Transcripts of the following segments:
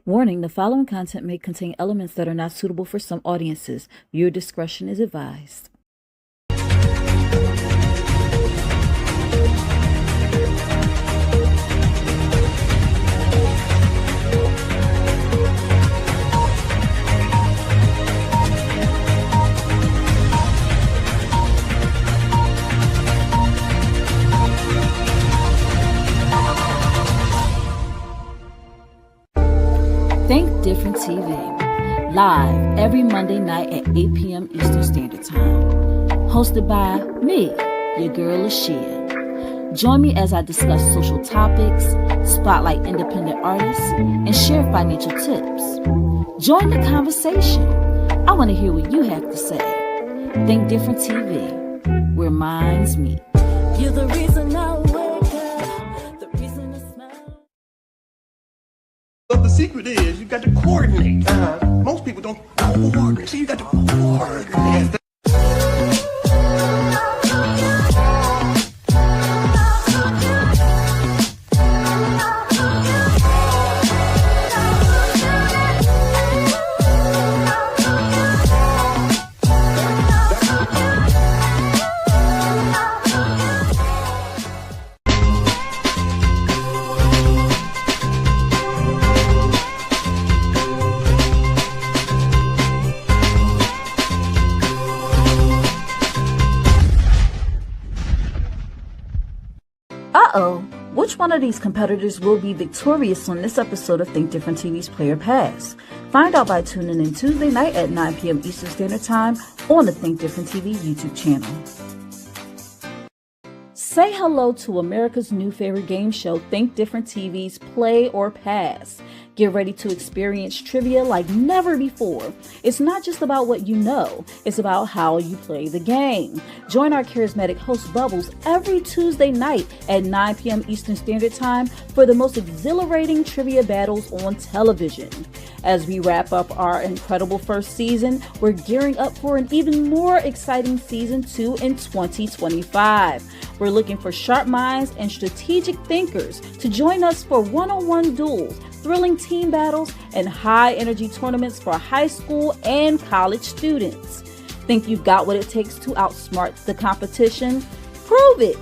Warning, the following content may contain elements that are not suitable for some audiences. Viewer discretion is advised. Think Different TV, live every Monday night at 8 p.m. Eastern Standard Time. Hosted by me, your girl Lashia. Join me as I discuss social topics, spotlight independent artists, and share financial tips. Join the conversation. I want to hear what you have to say. Think Different TV, where minds meet. You're the reason I wake up, the reason I smile. But the secret is you got to coordinate. Most people don't coordinate, so you got to coordinate. Which one of these competitors will be victorious on this episode of Think Different TV's Player Pass? Find out by tuning in Tuesday night at 9 p.m. Eastern Standard Time on the Think Different TV YouTube channel. Say hello to America's new favorite game show, Think Different TV's Play or Pass. Get ready to experience trivia like never before. It's not just about what you know, it's about how you play the game. Join our charismatic host Bubbles every Tuesday night at 9 p.m. Eastern Standard Time for the most exhilarating trivia battles on television. As we wrap up our incredible first season, we're gearing up for an even more exciting season 2 in 2025. We're looking for sharp minds and strategic thinkers to join us for one-on-one duels, thrilling team battles, and high-energy tournaments for high school and college students. Think you've got what it takes to outsmart the competition? Prove it!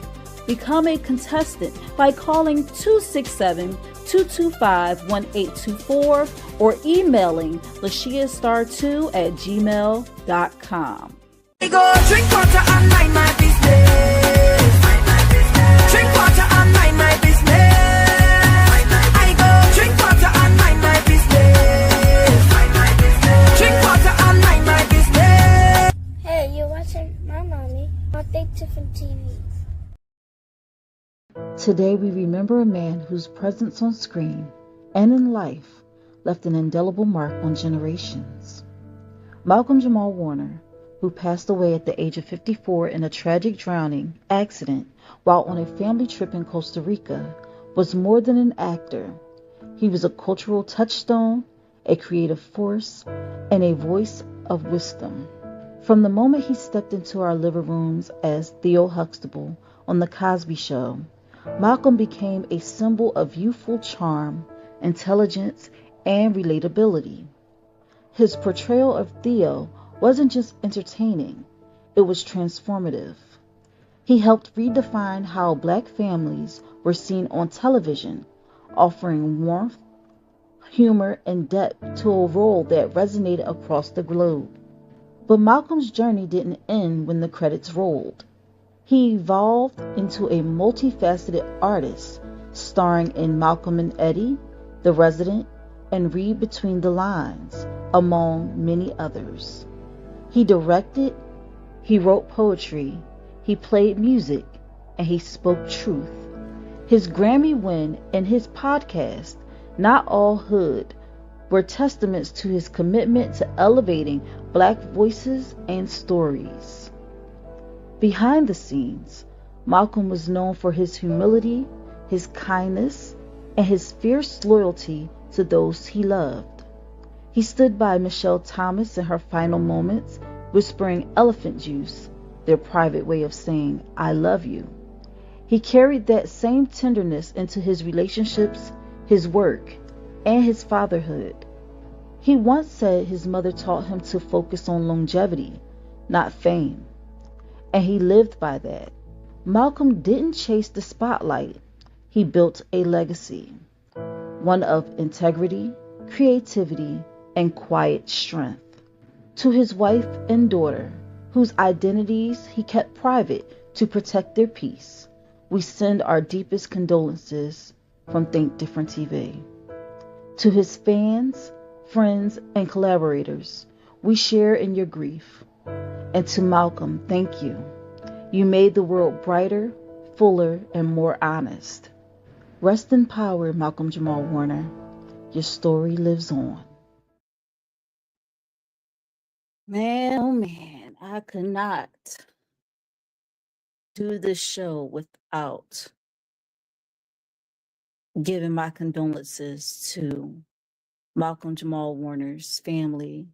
Become a contestant by calling 267-225-1824 or emailing lashiastar2@gmail.com. Go drink water and mind my business. Drink water and mind my business. I go drink water and mind my business. Drink water and mind my business. Hey, you're watching my mommy on Think Different TV. Today we remember a man whose presence on screen and in life left an indelible mark on generations. Malcolm Jamal Warner, who passed away at the age of 54 in a tragic drowning accident while on a family trip in Costa Rica, was more than an actor. He was a cultural touchstone, a creative force, and a voice of wisdom. From the moment he stepped into our living rooms as Theo Huxtable on The Cosby Show, Malcolm became a symbol of youthful charm, intelligence, and relatability. His portrayal of Theo wasn't just entertaining, it was transformative. He helped redefine how Black families were seen on television, offering warmth, humor, and depth to a role that resonated across the globe. But Malcolm's journey didn't end when the credits rolled. He evolved into a multifaceted artist, starring in Malcolm and Eddie, The Resident, and Read Between the Lines, among many others. He directed, he wrote poetry, he played music, and he spoke truth. His Grammy win and his podcast, Not All Hood, were testaments to his commitment to elevating Black voices and stories. Behind the scenes, Malcolm was known for his humility, his kindness, and his fierce loyalty to those he loved. He stood by Michelle Thomas in her final moments, whispering elephant juice, their private way of saying, "I love you." He carried that same tenderness into his relationships, his work, and his fatherhood. He once said his mother taught him to focus on longevity, not fame, and he lived by that. Malcolm didn't chase the spotlight, he built a legacy, one of integrity, creativity, and quiet strength. To his wife and daughter, whose identities he kept private to protect their peace, we send our deepest condolences from Think Different TV. To his fans, friends, and collaborators, we share in your grief. And to Malcolm, thank you. You made the world brighter, fuller, and more honest. Rest in power, Malcolm Jamal Warner. Your story lives on. Man, oh man, I could not do this show without giving my condolences to Malcolm Jamal Warner's family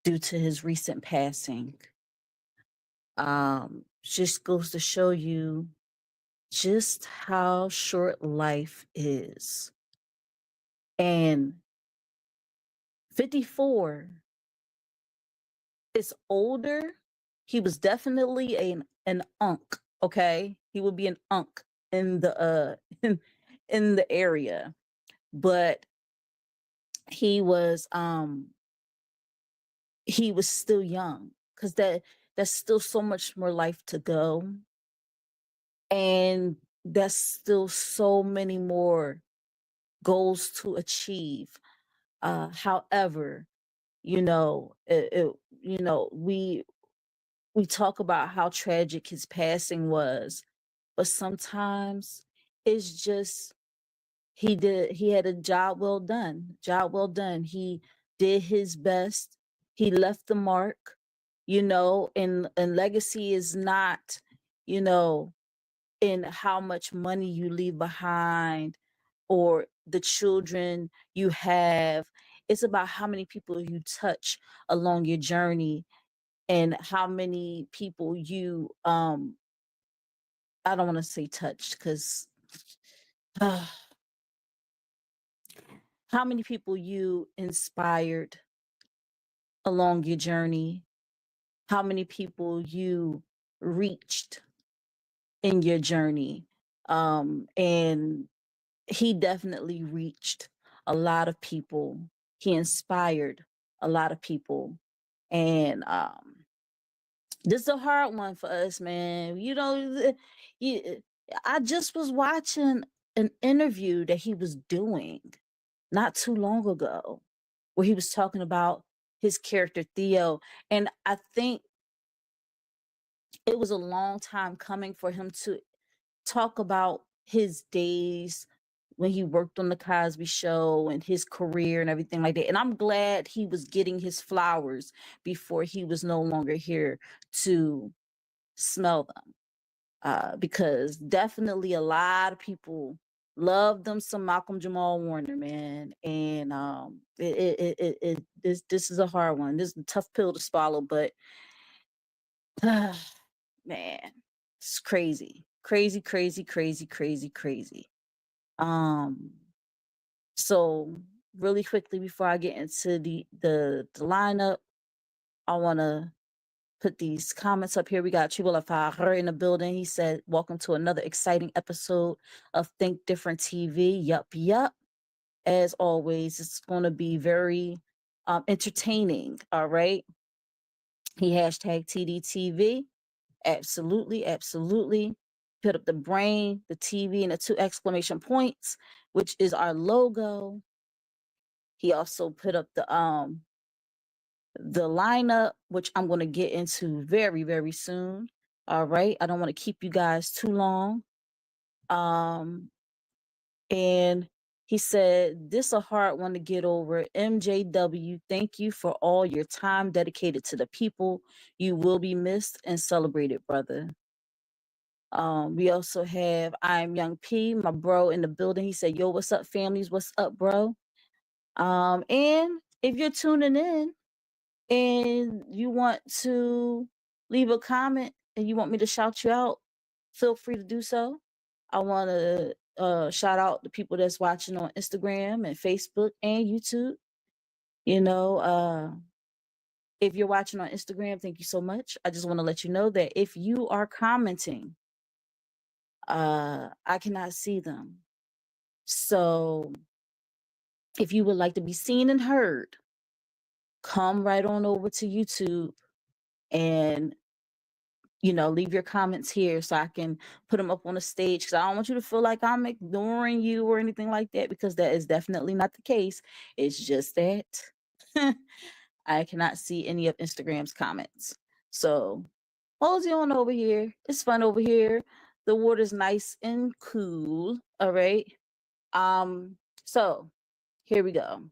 due to his recent passing. Just goes to show you just how short life is. And 54 is older. He was definitely an unk, okay? He would be an unk in the in the area. But he was still young, because that's still so much more life to go. And that's still so many more goals to achieve. However, we talk about how tragic his passing was, but sometimes it's just he had a job well done. Job well done. He did his best. He left the mark, and legacy is not, in how much money you leave behind or the children you have. It's about how many people you touch along your journey, and how many people you I don't want to say touched, because how many people you inspired along your journey, how many people you reached in your journey. And he definitely reached a lot of people. He inspired a lot of people. And this is a hard one for us, man. I just was watching an interview that he was doing not too long ago, where he was talking about his character Theo. And I think it was a long time coming for him to talk about his days when he worked on the Cosby Show and his career and everything like that. And I'm glad he was getting his flowers before he was no longer here to smell them. Because definitely a lot of people love them some Malcolm Jamal Warner, man. And this is a hard one. This is a tough pill to swallow, but man, it's crazy. Crazy, crazy, crazy, crazy, crazy. So really quickly before I get into the lineup, I want to put these comments up here. We got Chibola Fahar in the building. He said, welcome to another exciting episode of Think Different TV. Yup. As always, it's going to be very entertaining. All right. He hashtag TDTV. Absolutely. Put up the brain, the TV, and the 2 exclamation points, which is our logo. He also put up the lineup, which I'm going to get into very, very soon. All right. I don't want to keep you guys too long. And he said, this a hard one to get over. MJW, thank you for all your time dedicated to the people. You will be missed and celebrated, brother. We also have I'm Young P, my bro in the building. He said, yo, what's up, families? What's up, bro? And if you're tuning in and you want to leave a comment and you want me to shout you out, feel free to do so. I want to shout out the people that's watching on Instagram and Facebook and YouTube. You know, if you're watching on Instagram, thank you so much. I just want to let you know that if you are commenting, I cannot see them. So if you would like to be seen and heard, come right on over to YouTube and leave your comments here so I can put them up on the stage, because I don't want you to feel like I'm ignoring you or anything like that, because that is definitely not the case. It's just that I cannot see any of Instagram's comments. So mosey on over here. It's fun over here. The water's nice and cool. All right. So here we go.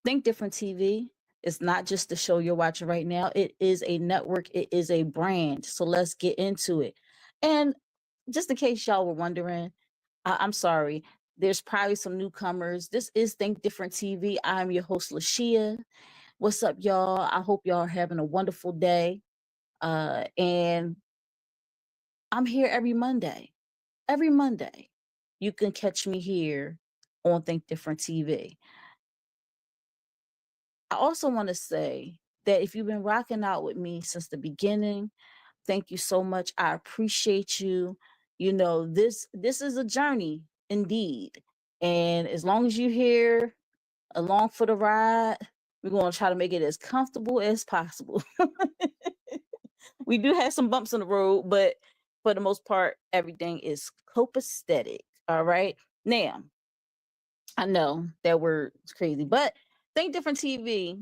Think Different TV. It's not just the show you're watching right now. It is a network. It is a brand. So let's get into it. And just in case y'all were wondering, I'm sorry. There's probably some newcomers. This is Think Different TV. I'm your host, Lashia. What's up, y'all? I hope y'all are having a wonderful day. And I'm here every Monday. Every Monday, you can catch me here on Think Different TV. I also want to say that if you've been rocking out with me since the beginning, thank you so much. I appreciate you. This is a journey indeed. And as long as you're here along for the ride, we're going to try to make it as comfortable as possible. We do have some bumps in the road, but for the most part, everything is copacetic. All right. Now, I know that word is crazy, but Think Different TV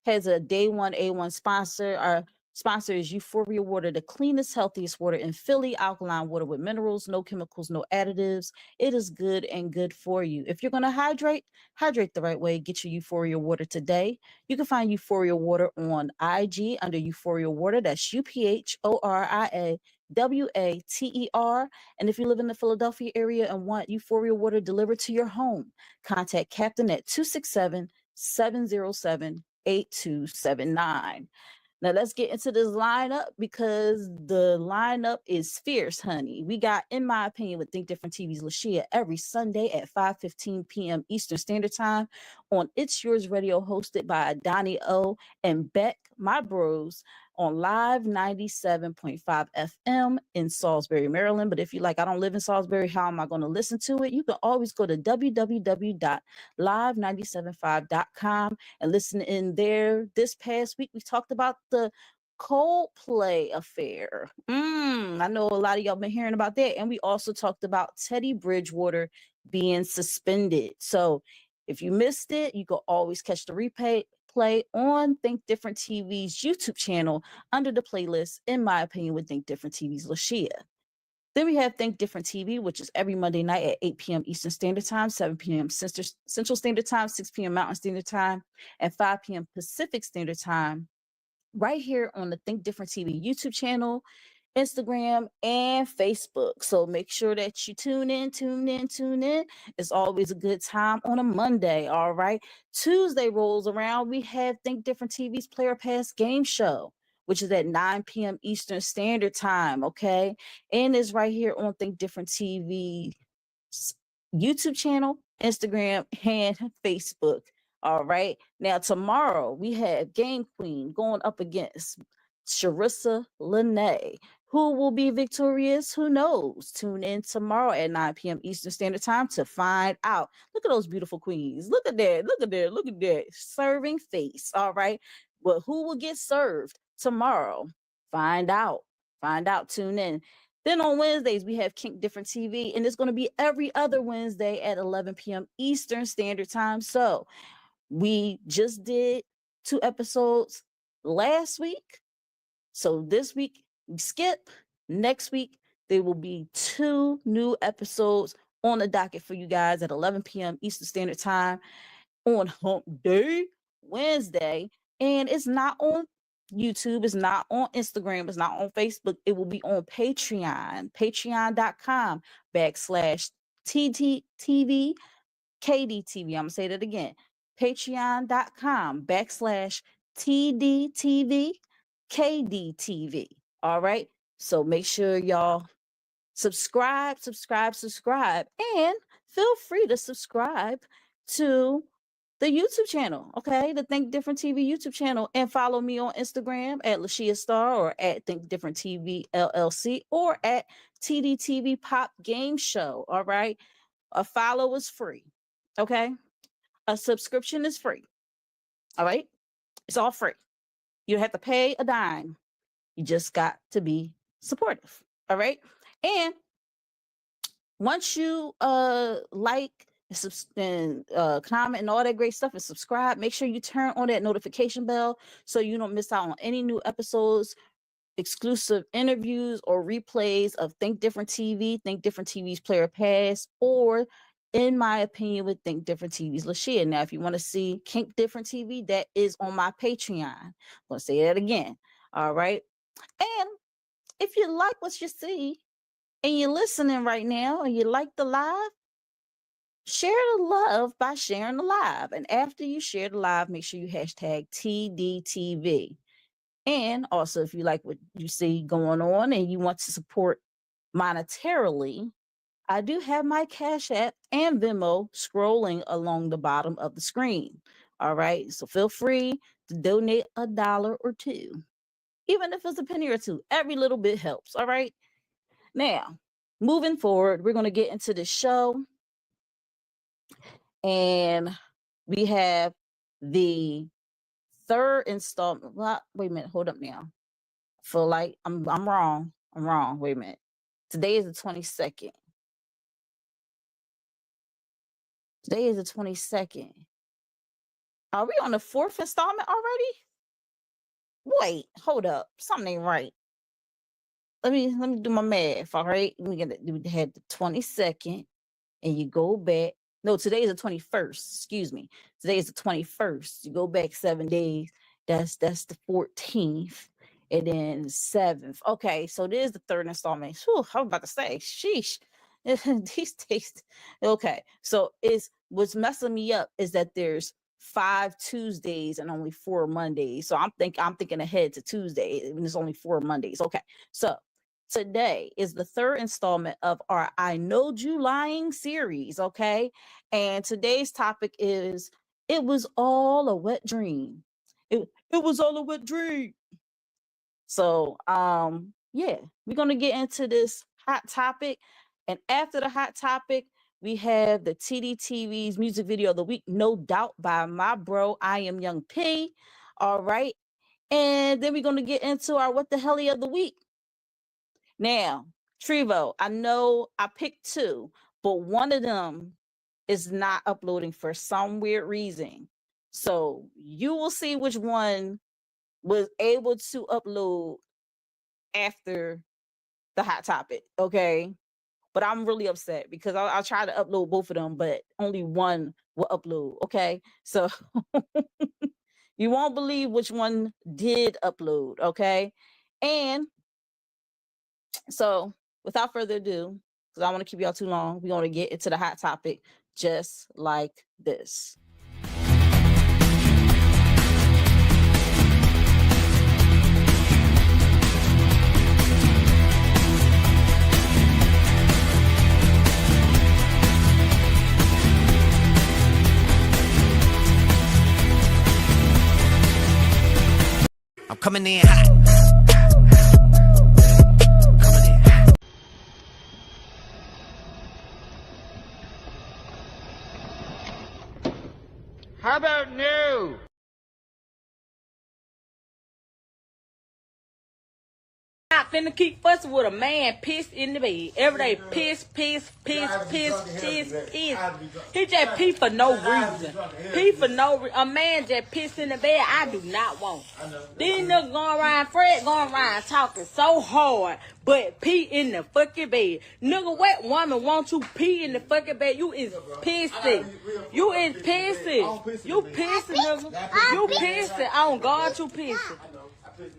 has a day one A1 sponsor. Our sponsor is Euphoria Water, the cleanest, healthiest water in Philly, alkaline water with minerals, no chemicals, no additives. It is good and good for you. If you're going to hydrate the right way. Get your Euphoria Water today. You can find Euphoria Water on IG under Euphoria Water. That's UPHORIAWATER. And if you live in the Philadelphia area and want Euphoria Water delivered to your home, contact Captain at 267-707-8279. Now let's get into this lineup, because the lineup is fierce, honey. We got, in my opinion, with Think Different TV's Lashia every Sunday at 5:15 p.m. Eastern Standard Time on It's Yours Radio, hosted by Donnie O and Beck, my bros, on Live 97.5 FM in Salisbury, Maryland. But if you like, I don't live in Salisbury, how am I going to listen to it? You can always go to www.live975.com and listen in there. This past week, we talked about the Coldplay affair. I know a lot of y'all been hearing about that. And we also talked about Teddy Bridgewater being suspended. So if you missed it, you can always catch the replay on Think Different TV's YouTube channel under the playlist, in my opinion, with Think Different TV's Lashia. Then we have Think Different TV, which is every Monday night at 8 p.m. Eastern Standard Time, 7 p.m. Central Standard Time, 6 p.m. Mountain Standard Time, and 5 p.m. Pacific Standard Time, right here on the Think Different TV YouTube channel, Instagram, and Facebook. So make sure that you tune in. It's always a good time on a Monday, all right? Tuesday rolls around, we have Think Different TV's Player Pass Game Show, which is at 9 p.m. Eastern Standard Time, okay? And it's right here on Think Different TV YouTube channel, Instagram, and Facebook. All right. Now, tomorrow we have Game Queen going up against Sharissa Lene. Who will be victorious? Who knows? Tune in tomorrow at 9 p.m. Eastern Standard Time to find out. Look at those beautiful queens. Look at that. Serving face. All right. Well, who will get served tomorrow? Find out. Tune in. Then on Wednesdays, we have Kink Different TV, and it's going to be every other Wednesday at 11 p.m. Eastern Standard Time. So we just did 2 episodes last week. So this week, we skip. Next week, there will be 2 new episodes on the docket for you guys at 11 p.m. Eastern Standard Time on Hump Day, Wednesday. And it's not on YouTube, it's not on Instagram, it's not on Facebook. It will be on Patreon, patreon.com/TDTV KDTV. I'm going to say that again. Patreon.com/TDTV KDTV. All right. So make sure y'all subscribe, and feel free to subscribe to the YouTube channel, okay? The Think Different TV YouTube channel, and follow me on Instagram at Lashia Star or at Think Different TV LLC or at TDTV Pop Game Show, all right? A follow is free, okay? A subscription is free, all right? It's all free. You have to pay a dime. You just got to be supportive, all right? And once you like and comment and all that great stuff and subscribe, make sure you turn on that notification bell so you don't miss out on any new episodes, exclusive interviews, or replays of Think Different TV, Think Different TV's Player Pass, or in my opinion with Think Different TV's Lashia. Now, if you want to see Think Different TV, that is on my Patreon. I'm going to say that again. All right. And if you like what you see and you're listening right now and you like the live, share the love by sharing the live. And after you share the live, make sure you hashtag TDTV. And also, if you like what you see going on and you want to support monetarily, I do have my Cash App and Venmo scrolling along the bottom of the screen. All right. So feel free to donate $1 or $2. Even if it's a penny or two, every little bit helps. All right. Now, moving forward, we're going to get into the show. And we have the third installment. Well, wait a minute. Hold up now. I feel like I'm wrong. I'm wrong. Wait a minute. Today is the 22nd. Today is the 22nd. Are we on the fourth installment already? Wait, hold up. Something ain't right. Let me do my math. All right. We had the 22nd, and you go back. No, today is the 21st. Excuse me. Today is the 21st. You go back 7 days. That's the 14th, and then 7th. Okay, so this is the third installment. Whew, I was about to say, sheesh. These days. Okay, so what's messing me up is that there's 5 Tuesdays and only 4 Mondays. So I'm thinking ahead to Tuesday, and it's only 4 Mondays. Okay, so today is the third installment of our I Knowed You Lying series, okay? And today's topic is It Was All a Wet Dream. It was all a wet dream. So, yeah, we're going to get into this hot topic. And after the hot topic, we have the TDTV's music video of the week, No Doubt, by my bro, I Am Young P. All right. And then we're going to get into our What the Helly of the week. Now, Trevo, I know I picked 2, but one of them is not uploading for some weird reason. So you will see which one was able to upload after the hot topic, okay? But I'm really upset because I'll try to upload both of them, but only one will upload, okay? So you won't believe which one did upload, okay? And so without further ado, because I don't want to keep y'all too long, we're going to get into the hot topic just like this. I'm coming in hot. Coming in hot. How about no? Not finna keep fussing with a man pissed in the bed every day. Piss. He just pee for no reason. Pee for no reason. A man just piss in the bed. I do not want. These niggas going around, Fred going around talking so hard, but pee in the fucking bed. Nigga, what woman wants to pee in the fucking bed? You is pissy. You is pissy. You pissy, nigga. You pissy. On God, you pissy.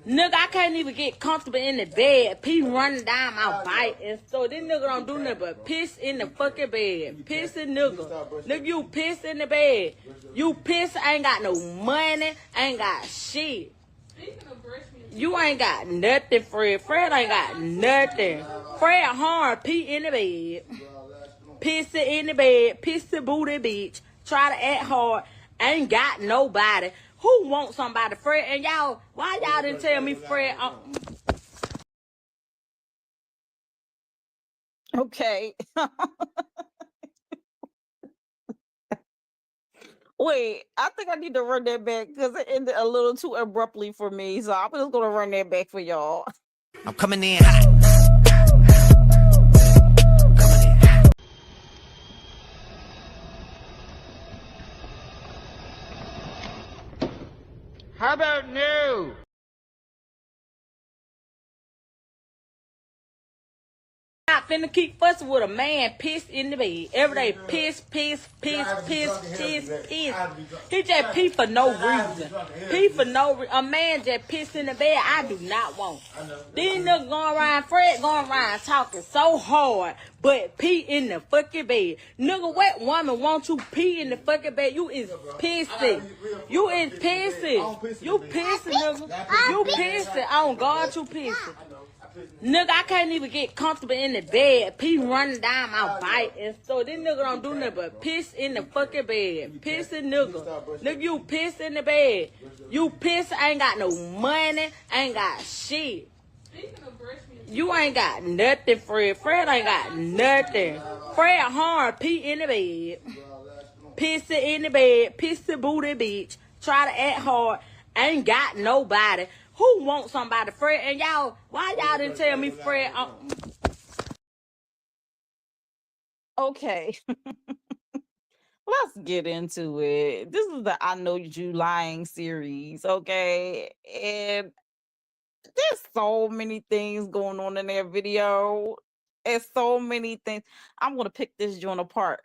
Nigga, I can't even get comfortable in the bed. Pee running down my bike. And so this nigga don't do nothing but piss in the fucking bed. Pissing nigga. Nigga, you piss in the bed. You piss, ain't got no money, ain't got shit. You ain't got nothing, Fred. Fred ain't got nothing. Fred hard, pee in the bed. Pissy in the bed, pissy booty bitch. Try to act hard, ain't got nobody. Who wants somebody, Fred? And y'all, why y'all didn't tell me Fred? Okay. Wait, I think I need to run that back because it ended a little too abruptly for me. So I'm just gonna run that back for y'all. I'm coming in hot. How about new? Not finna keep fussing with a man pissed in the bed. Every day, piss. He just pee for no reason. Pee for no reason. A man just piss in the bed, I do not want. These niggas going around, Fred going around talking so hard, but pee in the fucking bed. Nigga, what woman wants you pee in the fucking bed? You is pissy. You is pissy. You pissy, nigga. You pissy. On God, you pissy. Nigga, I can't even get comfortable in the bed. Pee running down my bike. And so this nigga don't do nothing but piss in the fucking bed. Pissy nigga. Nigga, you piss in the bed. You piss, ain't got no money, ain't got shit. You ain't got nothing, Fred. Fred ain't got nothing. Fred hard, pee in the bed. Pissy in the bed, pissy booty bitch. Try to act hard, ain't got nobody. Who wants somebody, Fred? And y'all, why y'all didn't tell me Fred? Okay. Let's get into it. This is the I Know You Lying series, okay? And there's so many things going on in their video. There's so many things. I'm going to pick this joint apart.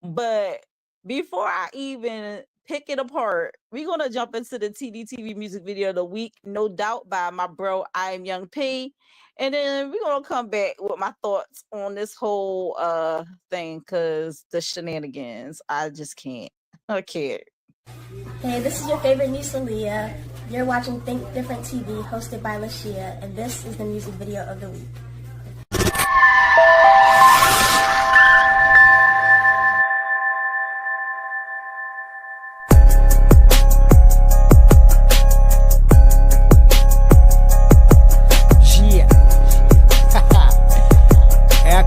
But before I even pick it apart, we're going to jump into the TDTV music video of the week, No Doubt, by my bro, I Am Young P. And then we're going to come back with my thoughts on this whole thing, because the shenanigans, I just can't. I can't. Hey, this is your favorite niece, Leah. You're watching Think Different TV, hosted by Lashia, and this is the music video of the week.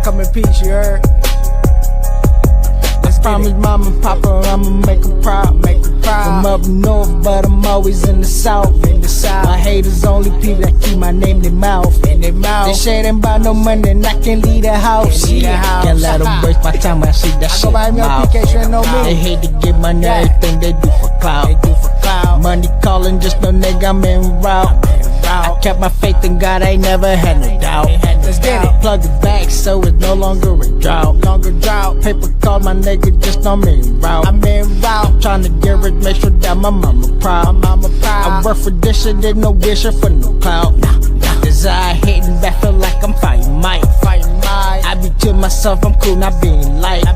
Come in peace, you heard? Promise mama and papa I'ma make them proud, I'm up north, but I'm always in the south. My haters only people that keep my name in their mouth. They say they buy no money and I can't leave the house. Can't let them waste my time when I see that shit mouth. They hate to get money, everything they do for clout. Money calling, just no nigga, I'm en route. I kept my faith in God, I ain't never had no doubt. Let's get it. Plug it back so it's no longer a drought. Paper call my nigga, just I'm en route. I'm trying to get rich, make sure that my mama proud. I work for this shit, there's no wish for no clout. Desire hating back, feel like I'm fighting Mike. I be to myself, I'm cool, not being light. I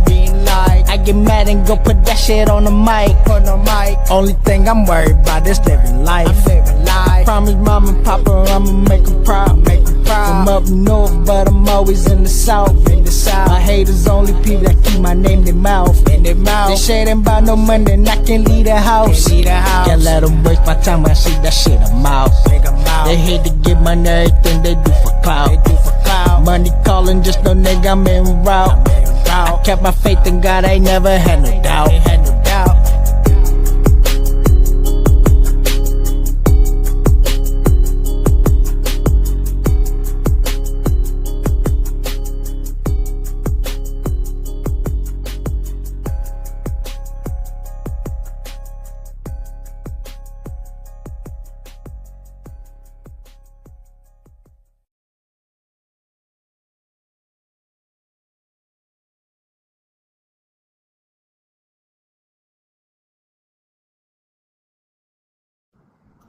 get mad and go put that shit on the mic. Only thing I'm worried about is living life. Promise mama and papa I'ma make them proud. I'm up north, but I'm always in the south. My haters only people that keep my name in their mouth. They say they buy no money and I can't leave the house. Can't let them waste my time when I see that shit I'm out. They hate to get money, everything they do for clout. Money calling, just no nigga, I'm en route. I kept my faith in God, I ain't never had no doubt.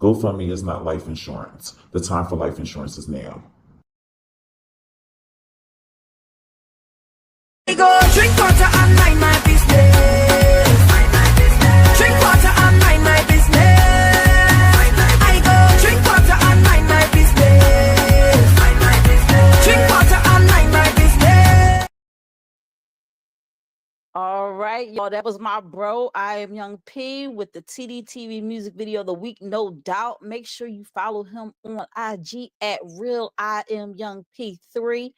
GoFundMe is not life insurance. The time for life insurance is now. Go drink water and mind my business. Drink water and mind my business. I go drink water and mind my business. Drink water and All right, y'all. That was my bro. I am Young P with the TDTV music video of the week, no doubt. Make sure you follow him on IG at Real I Am Young P3.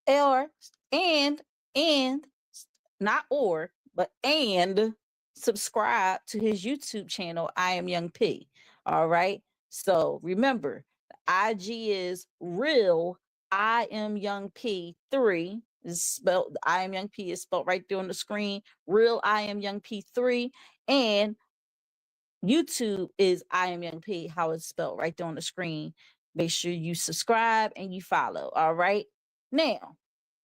And not or, but and subscribe to his YouTube channel, I Am Young P. All right. So remember, IG is Real I Am Young P3. Is spelled I Am Young P is spelled right there on the screen. Real I Am Young P3. And YouTube is I Am Young P, how it's spelled right there on the screen. Make sure you subscribe and you follow. All right. Now,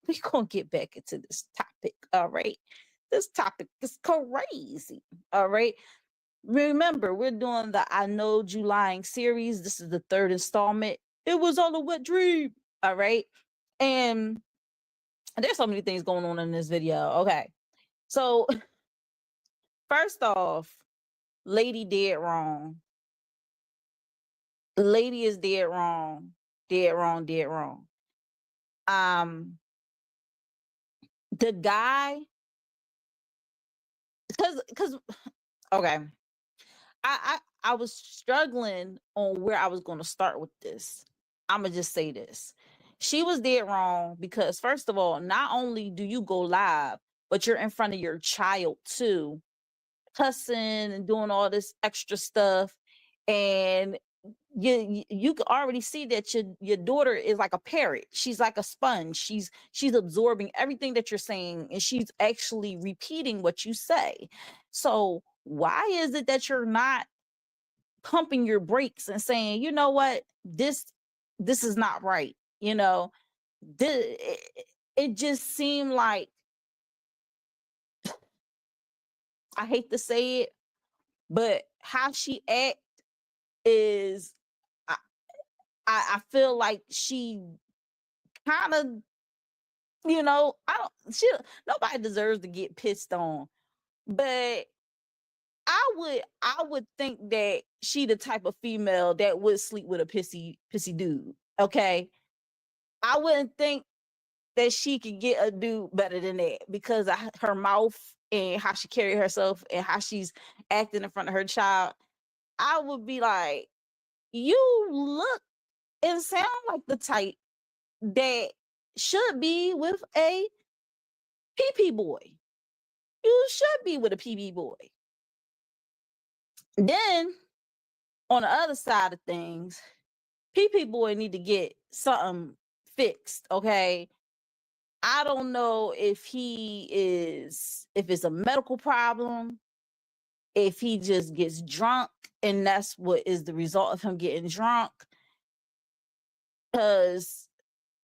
we're going to get back into this topic. All right. This topic is crazy. All right. Remember, we're doing the I Know You Lying series. This is the 3rd installment. It was all a wet dream. All right. And there's so many things going on in this video. Okay. So, first off, lady dead wrong. Lady is dead wrong. Dead wrong, dead wrong. The guy, because okay. I was struggling on where I was going to start with this. I'm gonna just say this. She was dead wrong because first of all, not only do you go live, but you're in front of your child too, cussing and doing all this extra stuff. And you can already see that your daughter is like a parrot. She's like a sponge. She's absorbing everything that you're saying, and she's actually repeating what you say. So why is it that you're not pumping your brakes and saying, you know what, this is not right? You know, it just seemed like, I hate to say it, but how she act is, I feel like she kind of, you know, nobody deserves to get pissed on, but I would think that she the type of female that would sleep with a pissy dude. Okay. I wouldn't think that she could get a dude better than that because of her mouth and how she carry herself and how she's acting in front of her child. I would be like, you look and sound like the type that should be with a PP boy. You should be with a PP boy. Then on the other side of things, PP boy need to get something fixed, okay? I don't know if if it's a medical problem, if he just gets drunk and that's what is the result of him getting drunk. Because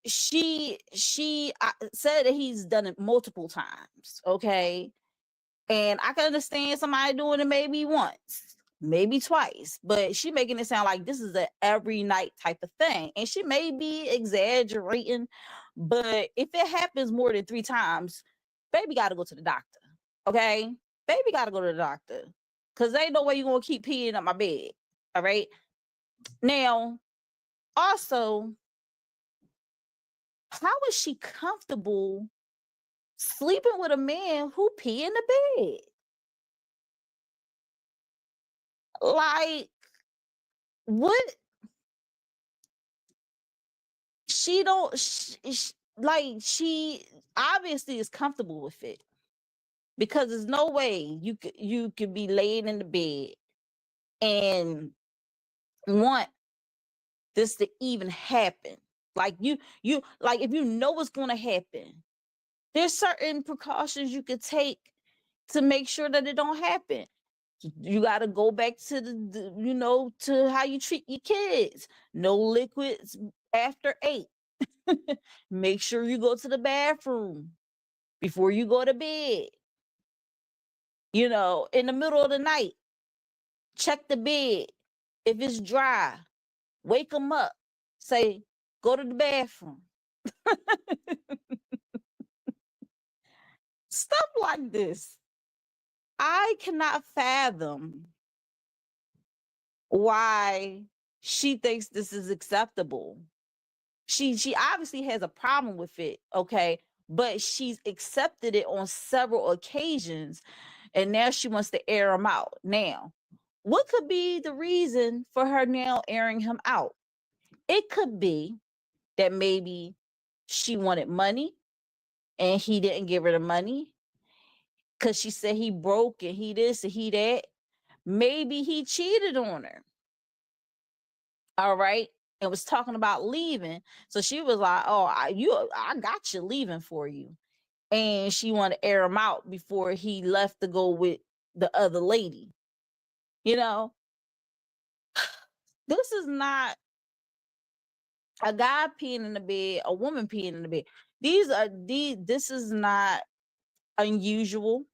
she said that he's done it multiple times, okay? And I can understand somebody doing it maybe once, maybe twice, but she making it sound like this is a every night type of thing. And she may be exaggerating, but if it happens more than 3 times, baby got to go to the doctor, okay? Baby got to go to the doctor because there ain't no way you're going to keep peeing up my bed, all right? Now, also, how is she comfortable sleeping with a man who pee in the bed? Like, what? She don't like, she obviously is comfortable with it because there's no way you could be laying in the bed and want this to even happen. Like you like, if you know what's going to happen, there's certain precautions you could take to make sure that it don't happen. You got to go back to the you know, to how you treat your kids. No liquids after 8. Make sure you go to the bathroom before you go to bed. You know, in the middle of the night, check the bed. If it's dry, wake them up. Say, go to the bathroom. Stuff like this. I cannot fathom why she thinks this is acceptable. She obviously has a problem with it, okay? but she's accepted it on several occasions, and now she wants to air him out. Now, what could be the reason for her now airing him out? It could be that maybe she wanted money and he didn't give her the money because she said he broke and he this and he that. Maybe he cheated on her. All right. And was talking about leaving. So she was like, oh, I got you leaving for you. And she wanted to air him out before he left to go with the other lady. You know, this is not a guy peeing in the bed, a woman peeing in the bed. This is not unusual.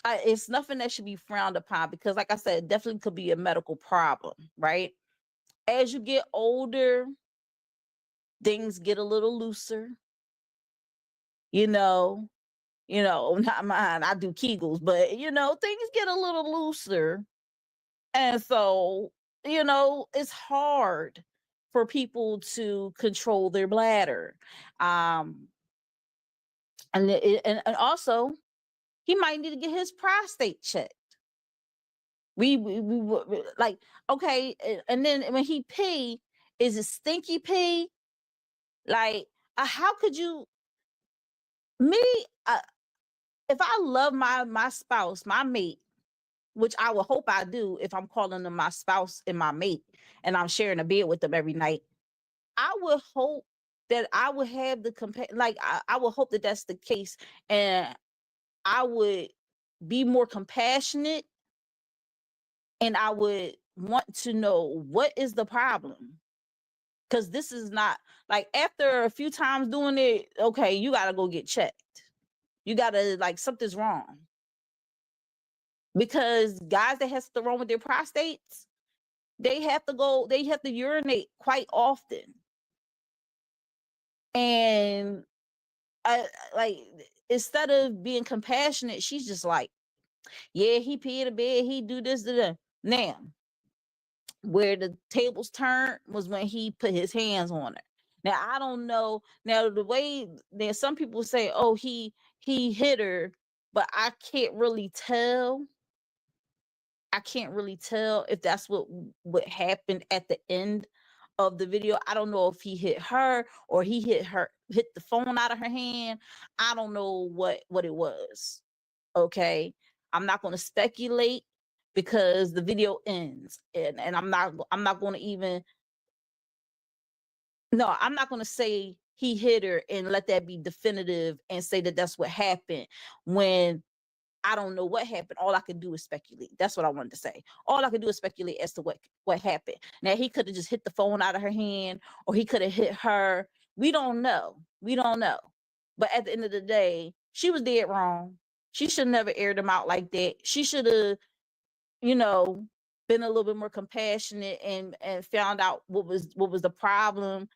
It's nothing that should be frowned upon because, like I said, it definitely could be a medical problem, right? As you get older, things get a little looser. Not mine. I do Kegels, but things get a little looser, and so it's hard for people to control their bladder, and also he might need to get his prostate checked. We like, okay, and then when he pee, is it stinky pee? Like, how could you? Me, if I love my spouse, my mate, which I would hope I do if I'm calling them my spouse and my mate, and I'm sharing a bed with them every night, I would hope that I would have the like I would hope that that's the case, and I would be more compassionate, and I would want to know what is the problem. Because this is not like, after a few times doing it, okay, you got to go get checked. You got to, like, something's wrong. Because guys that have stuff wrong with their prostates, they have to urinate quite often. And like, instead of being compassionate, she's just like, yeah, he pee in the bed, he do this, that. Now, where the tables turned was when he put his hands on her. Now, I don't know. Now, the way there's some people say, oh, he hit her, but I can't really tell. I can't really tell if that's what happened at the end of the video. I don't know if he hit her or he hit the phone out of her hand. I don't know what it was. Okay. I'm not going to speculate because the video ends, and I'm not going to even, no, I'm not going to say he hit her and let that be definitive and say that that's what happened when I don't know what happened. All I can do is speculate. That's what I wanted to say. All I can do is speculate as to what happened. Now, he could have just hit the phone out of her hand, or he could have hit her. We don't know. But at the end of the day, she was dead wrong. She should never aired him out like that. She should have, been a little bit more compassionate and found out what was the problem.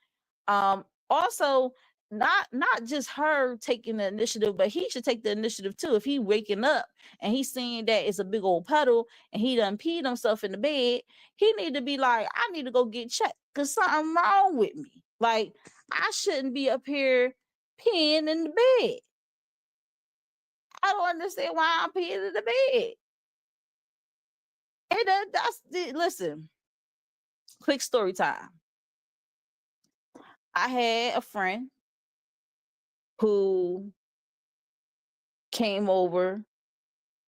Also, not just her taking the initiative, but he should take the initiative too. If he waking up and he's seeing that it's a big old puddle and he done peed himself in the bed, he need to be like, I need to go get checked because something wrong with me. Like, I shouldn't be up here peeing in the bed. I don't understand why I'm peeing in the bed. And listen, quick story time. I had a friend who came over,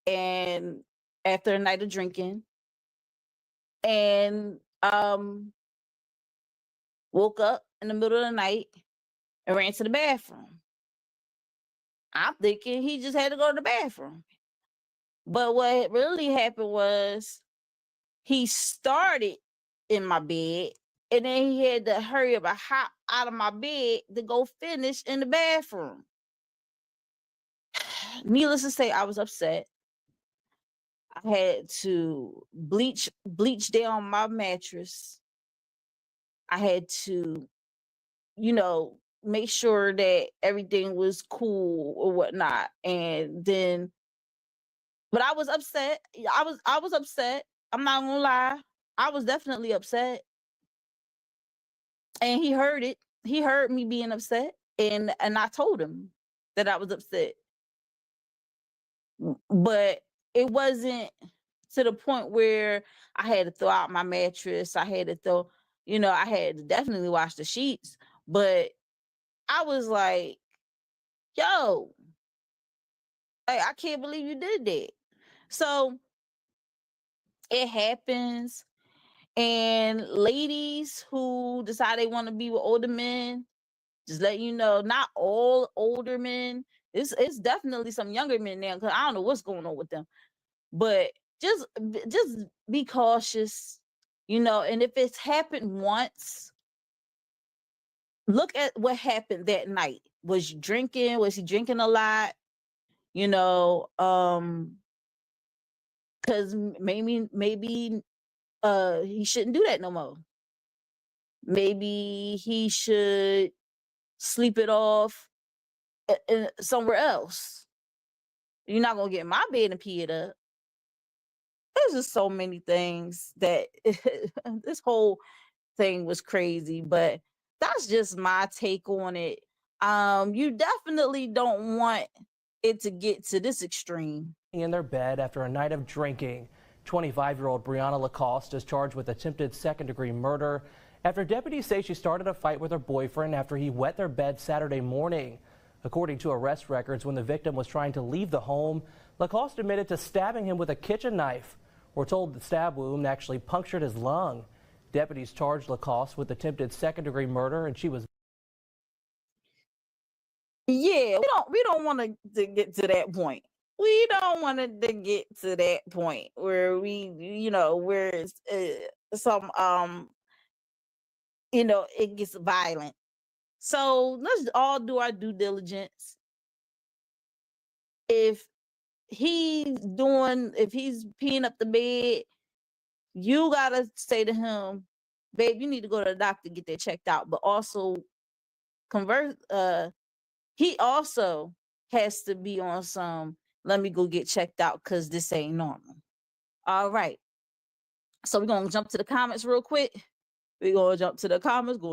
and after a night of drinking, and woke up in the middle of the night and ran to the bathroom. I'm thinking he just had to go to the bathroom. But what really happened was he started in my bed, and then he had to hurry up and hop out of my bed to go finish in the bathroom. Needless to say, I was upset. I had to bleach down my mattress. I had to, make sure that everything was cool or whatnot. And then, but I was upset. I was upset. I'm not gonna lie. I was definitely upset. And he heard it. he heard me being upset, and I told him that I was upset. But it wasn't to the point where I had to throw out my mattress. I had to throw, I had to definitely wash the sheets. But I was like, yo, I can't believe you did that. So it happens. And ladies who decide they want to be with older men, just let you know, not all older men. It's definitely some younger men now, because I don't know what's going on with them. But just be cautious, and if it's happened once, look at what happened that night. Was he drinking a lot? Because maybe he shouldn't do that no more. Maybe he should sleep it off somewhere else. You're not gonna get in my bed and pee it up. There's just so many things that this whole thing was crazy, but that's just my take on it. You definitely don't want it to get to this extreme. In their bed after a night of drinking. 25-year-old Brianna Lacoste is charged with attempted second-degree murder after deputies say she started a fight with her boyfriend after he wet their bed Saturday morning. According to arrest records, when the victim was trying to leave the home, Lacoste admitted to stabbing him with a kitchen knife. We're told the stab wound actually punctured his lung. Deputies charged Lacoste with attempted second-degree murder, and she was. Yeah, we don't want to get to that point. We don't want to get to that point where where it's, it gets violent. So let's all do our due diligence. If he's peeing up the bed, you gotta say to him, babe, you need to go to the doctor to get that checked out. But also he also has to be on some, let me go get checked out because this ain't normal. All right. So we're gonna jump to the comments real quick. We're gonna jump to the comments.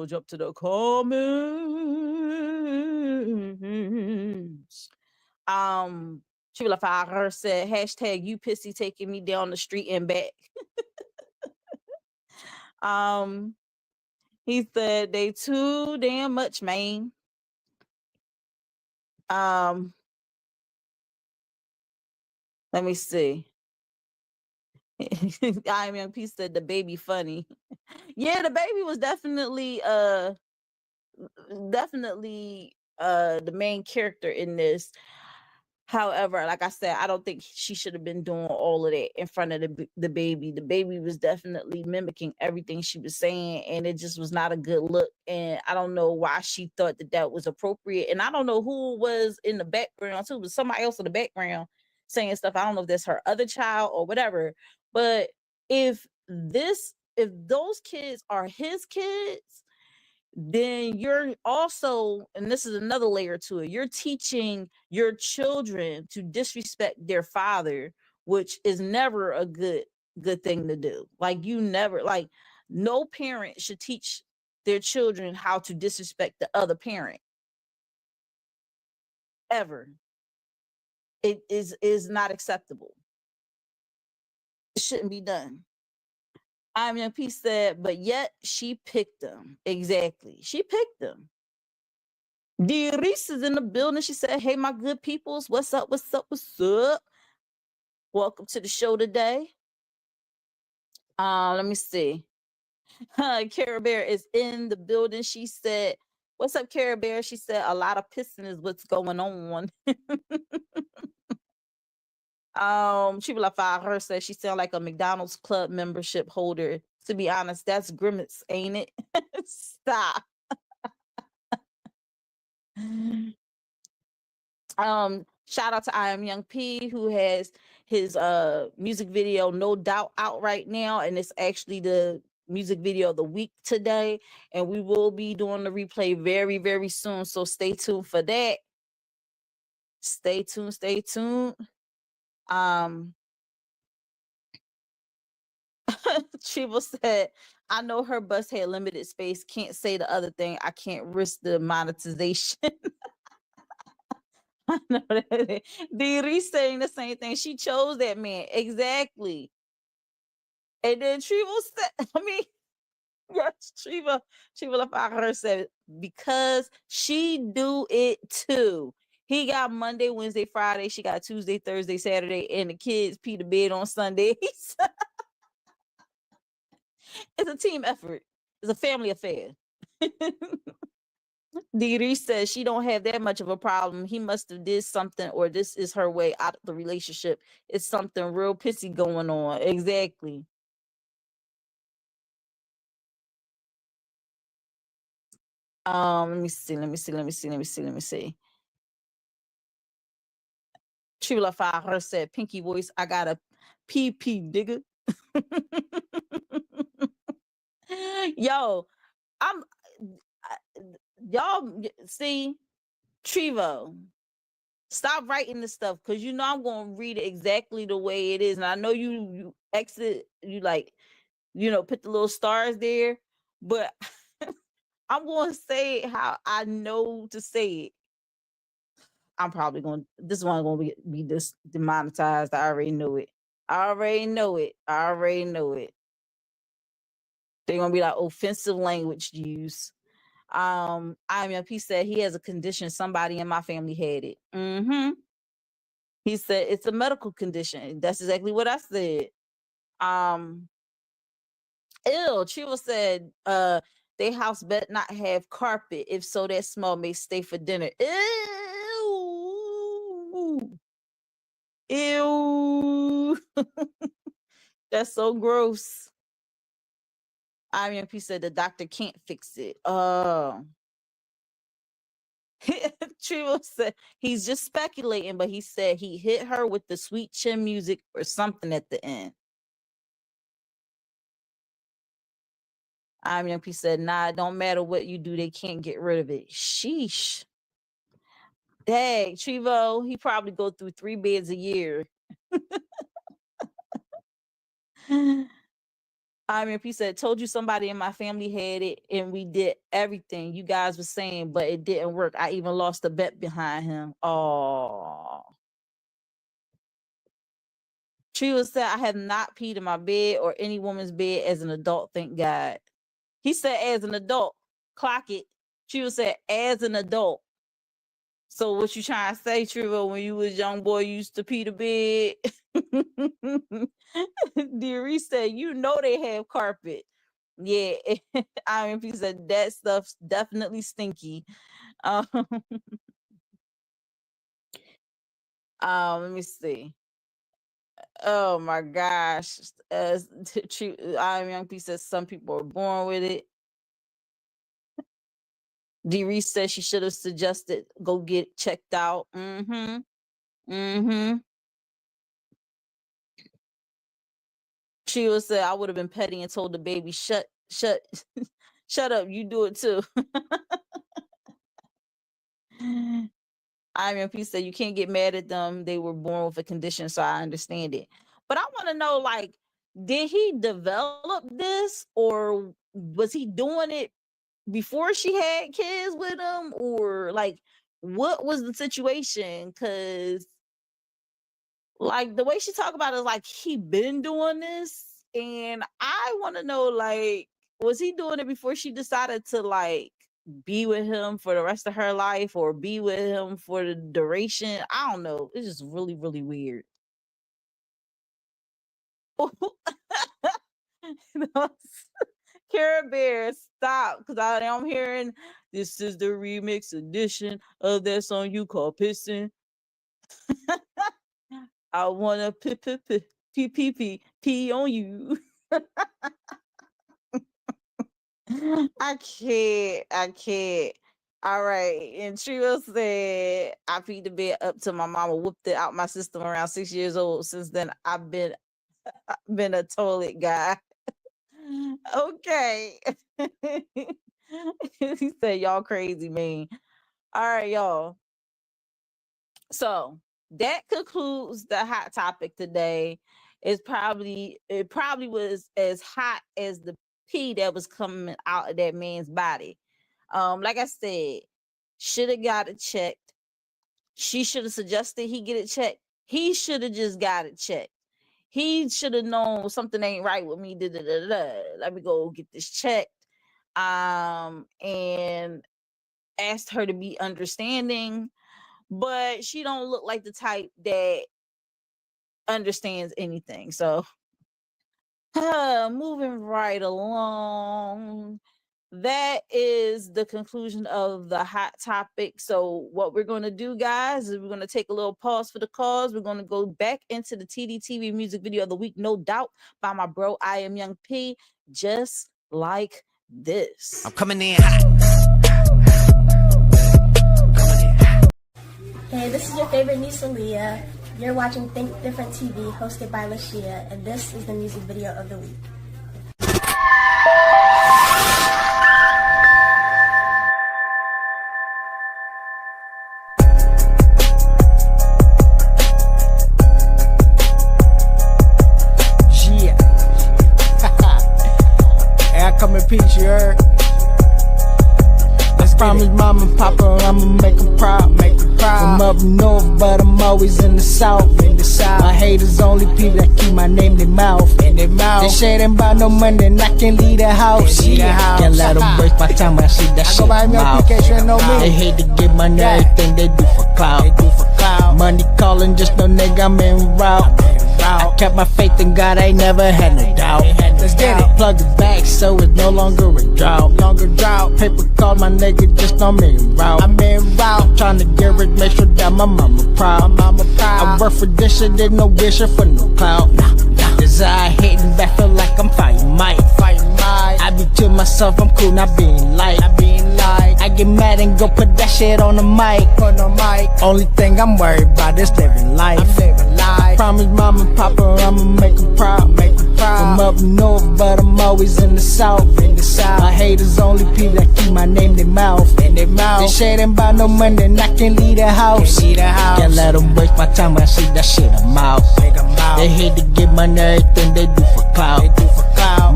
Triple Fire said, hashtag you pissy taking me down the street and back. He said they too damn much, man. Let me see. I am P said the baby funny. Yeah, the baby was definitely the main character in this. However, like I said, I don't think she should have been doing all of that in front of the baby. The baby was definitely mimicking everything she was saying, and it just was not a good look. And I don't know why she thought that was appropriate. And I don't know who was in the background too. It was somebody else in the background saying stuff. I don't know if that's her other child or whatever. But if those kids are his kids, then you're also, and this is another layer to it, you're teaching your children to disrespect their father, which is never a good thing to do. Like, no parent should teach their children how to disrespect the other parent ever. It is not acceptable. It shouldn't be done. IMP said, but yet she picked them. Exactly. She picked them. Reese is in the building. She said, hey, my good peoples. What's up? What's up? What's up? Welcome to the show today. Let me see. Cara Bear is in the building. She said, what's up, Cara Bear? She said, a lot of pissing is what's going on. She will fire her, said she sound like a McDonald's club membership holder. To be honest, that's Grimace, ain't it? Stop. Shout out to I Am Young P, who has his music video No Doubt out right now, and it's actually the music video of the week today, and we will be doing the replay very, very soon, so stay tuned for that. Stay tuned. Triva said, I know her bus had limited space. Can't say the other thing. I can't risk the monetization. I know that. Dee saying the same thing. She chose that man. Exactly. And then Triva said, I mean, yes, Triva LaFox said, because she do it too. He got Monday, Wednesday, Friday. She got Tuesday, Thursday, Saturday, and the kids pee the bed on Sunday. It's a team effort. It's a family affair. Dee says she don't have that much of a problem. He must have did something, or this is her way out of the relationship. It's something real pissy going on. Exactly. Let me see. Triva LaFox said, Pinky voice, I got a PP, digga. Yo, y'all see, Trivo, stop writing this stuff, because you know I'm gonna read it exactly the way it is, and I know you exit, you like, put the little stars there, but I'm gonna say it how I know to say it. I'm probably gonna, this one gonna be demonetized. I already know it. They're gonna be like offensive language use. IMP said he has a condition. Somebody in my family had it. He said it's a medical condition. That's exactly what I said. Chiva said, their house better not have carpet. If so, that smell may stay for dinner. Ew. That's so gross. IMP said the doctor can't fix it. Triva said he's just speculating, but he said he hit her with the sweet chin music or something at the end. IMP said, nah, it don't matter what you do, they can't get rid of it. Sheesh. Dang, Trivo, he probably go through 3 beds a year. IMP said, told you somebody in my family had it and we did everything you guys were saying, but it didn't work. I even lost a bet behind him. Oh. Triva said, I have not peed in my bed or any woman's bed as an adult, thank God. He said, as an adult, clock it. Triva said, as an adult. So what you trying to say, Triva, when you was young boy, you used to pee the bed? Deary said, you know they have carpet. Yeah, IMP said that stuff's definitely stinky. Let me see. Oh my gosh. IMP says some people are born with it. Deary says she should have suggested go get checked out. She said I would have been petty and told the baby, shut up, you do it too. IMP said you can't get mad at them. They were born with a condition, so I understand it. But I want to know, like, did he develop this, or was he doing it before she had kids with him, or like, what was the situation? Because like the way she talked about it is like he been doing this, and I want to know, like, was he doing it before she decided to like be with him for the rest of her life, or be with him for the duration? I don't know. It's just really, really weird. Care Bear, stop, because I'm hearing this is the remix edition of that song you call Pissing. I wanna pee on you. I can't. All right. And Trio said, I peed the bed up till my mama whooped it out my system around 6 years old. Since then, I've been a toilet guy. Okay. He said, y'all crazy, man. All right, y'all. So that concludes the hot topic today. it probably was as hot as the pee that was coming out of that man's body. Like I said, should have got it checked. She should have suggested he get it checked. He should have just got it checked. He should have known something ain't right with me. Let me go get this checked. And asked her to be understanding, but she don't look like the type that understands anything. So moving right along, that is the conclusion of the hot topic. So what we're going to do, guys, is we're going to take a little pause for the cause. We're going to go back into the TDTV music video of the week, No Doubt, by my bro I Am Young P, just like this. I'm coming in hot. Hey, this is your favorite niece, Aaliyah. You're watching Think Different TV, hosted by Lashia, and this is the music video of the week. Yeah. Hey, I come in peace, you heard? Promise mama and papa I'ma make them proud, From up north, but I'm always in the south. My haters only people that keep my name in their mouth. They say they about no money and I can't leave the house. Can't let them waste my time when I see that shit mouth. They hate to get money, everything they do for clout. Money calling, just no nigga, I'm en route. I kept my faith in God, I never had no doubt. Let's get it. Plug it back so it's no longer a drought. Paper call my nigga, just I'm en route. I'm trying to get rich, make sure that my mama proud. I work for this shit, there's no wish for no clout. Desire hating back, feel like I'm fighting Mike. I be to myself, I'm cool, not being light. I get mad and go put that shit on the mic. Only thing I'm worried about is living life. Promise mama and papa I'ma make them proud. From up north, but I'm always in the south. My haters only people that keep my name in their mouth. They say they about no money and I can't leave the house. Can't let them waste my time when I see that shit I'm out. They hate to get money, everything they do for clout.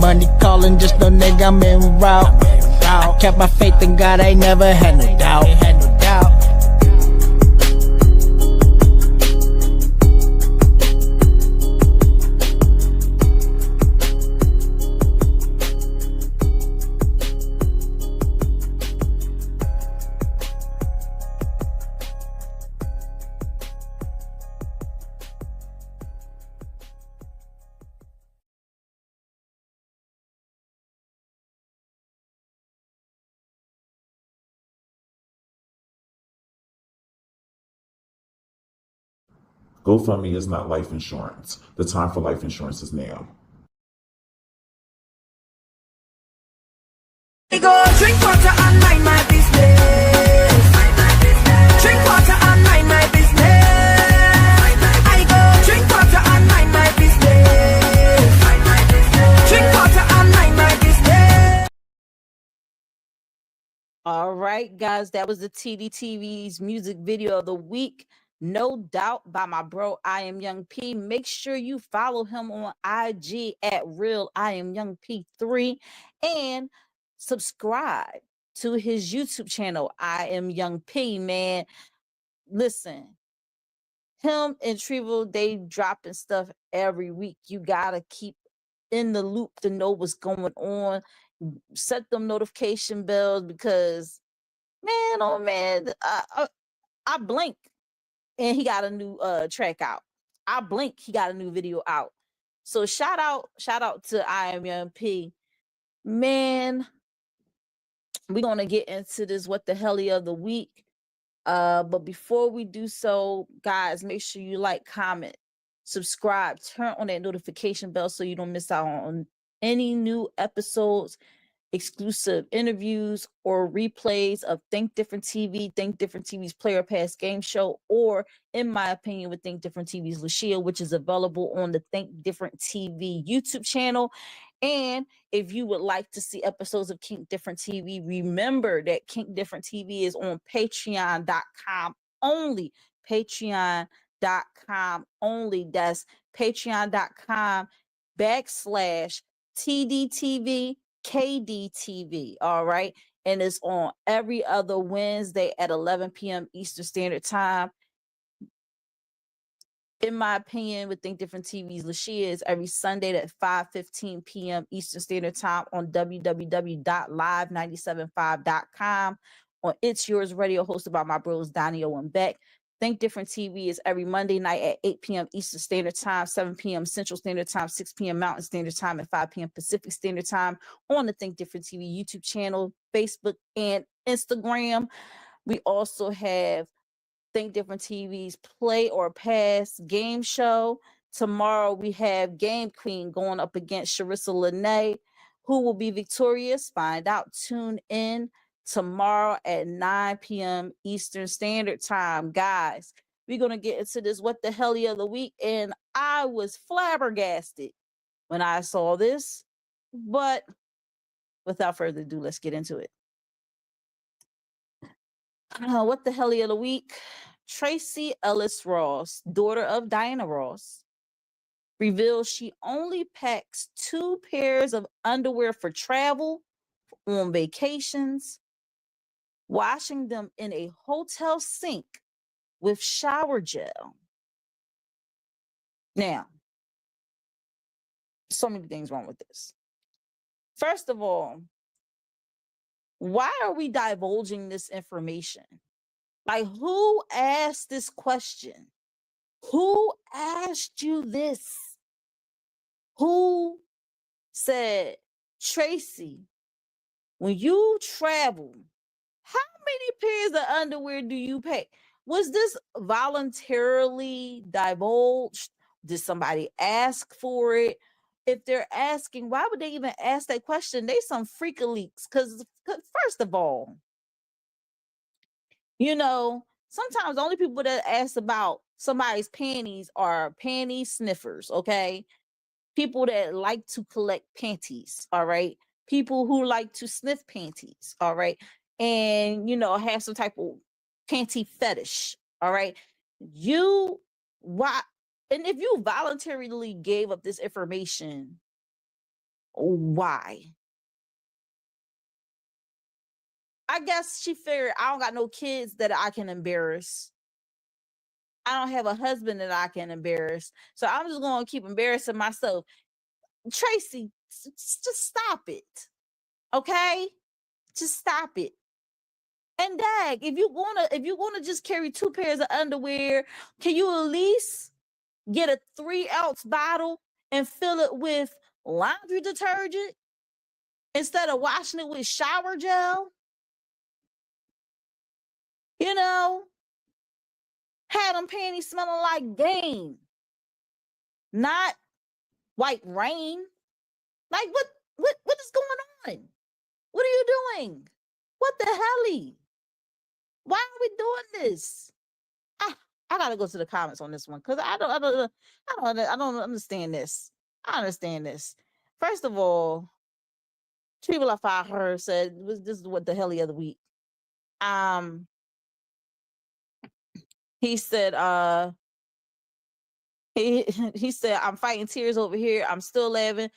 Money calling, just no nigga, I'm en route. I kept my faith in God, I never had no doubt. GoFundMe is not life insurance. The time for life insurance is now. I go drink water and mind my business. Drink water and mind my business. I go drink water and mind my business. Drink water and mind my business. All right, guys, that was the TDTV's music video of the week, No Doubt, by my bro I Am Young P. Make sure you follow him on IG at Real I Am Young P3 and subscribe to his YouTube channel, I Am Young P. Man, listen, him and Trevo, they dropping stuff every week. You gotta keep in the loop to know what's going on. Set them notification bells because, man, oh man, I blink and he got a new track out. I blink, he got a new video out. So shout out to I Am Young P. Man, we're gonna get into this what the hell of the week. But before we do so, guys, make sure you like, comment, subscribe, turn on that notification bell so you don't miss out on any new episodes, exclusive interviews, or replays of Think Different TV, Think Different TV's Player Pass game show, or in my opinion with Think Different TV's Lashia, which is available on the Think Different TV YouTube channel. And if you would like to see episodes of Kink Different TV, remember that Kink Different TV is on patreon.com only, patreon.com patreon.com only. That's patreon.com/TDTV KDTV. All right. And it's on every other Wednesday at 11 p.m. Eastern Standard Time. In my opinion, with Think Different TV's Lashia is every Sunday at 5:15 p.m. Eastern Standard Time on www.live975.com on It's Yours Radio, hosted by my bros Donnie O and Beck. Think Different TV is every Monday night at 8 p.m. Eastern Standard Time, 7 p.m. Central Standard Time, 6 p.m. Mountain Standard Time, and 5 p.m. Pacific Standard Time on the Think Different TV YouTube channel, Facebook, and Instagram. We also have Think Different TV's Play or Pass game show. Tomorrow we have Game Queen going up against Sharissa Lene. Who will be victorious? Find out. Tune in tomorrow at 9 p.m. Eastern Standard Time. Guys, we're going to get into this What the Hell of the Week, and I was flabbergasted when I saw this. But without further ado, let's get into it. What the Hell of the Week? Tracy Ellis Ross, daughter of Diana Ross, reveals she only packs 2 pairs of underwear for travel, on vacations, washing them in a hotel sink with shower gel. Now, so many things wrong with this. First of all, why are we divulging this information? Like, who asked this question? Who asked you this? Who said, Tracy, when you travel, how many pairs of underwear do you pack? Was this voluntarily divulged? Did somebody ask for it? If they're asking, why would they even ask that question? They some freaky leaks. Because first of all, you know, sometimes the only people that ask about somebody's panties are panty sniffers, okay? People that like to collect panties, all right? People who like to sniff panties, all right? And, you know, have some type of panty fetish, all right? Why? And if you voluntarily gave up this information, why? I guess she figured, I don't got no kids that I can embarrass. I don't have a husband that I can embarrass. So I'm just going to keep embarrassing myself. Tracy, just stop it. Okay? Just stop it. And dag, if you're gonna just carry 2 pairs of underwear, can you at least get a 3-ounce bottle and fill it with laundry detergent instead of washing it with shower gel? You know, had them panties smelling like game, not white rain. Like what is going on? What are you doing? What the hell? Why are we doing this? I gotta go to the comments on this one because I don't understand this. I understand this. First of all, people I fired her said this is what the hell of the week. He said he said I'm fighting tears over here. I'm still laughing.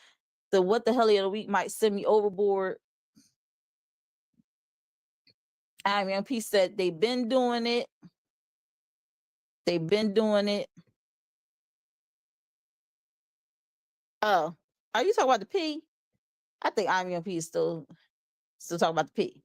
The what the hell of the week might send me overboard. IMP said they've been doing it. They've been doing it. Oh, are you talking about the P? I think IMP is still talking about the P.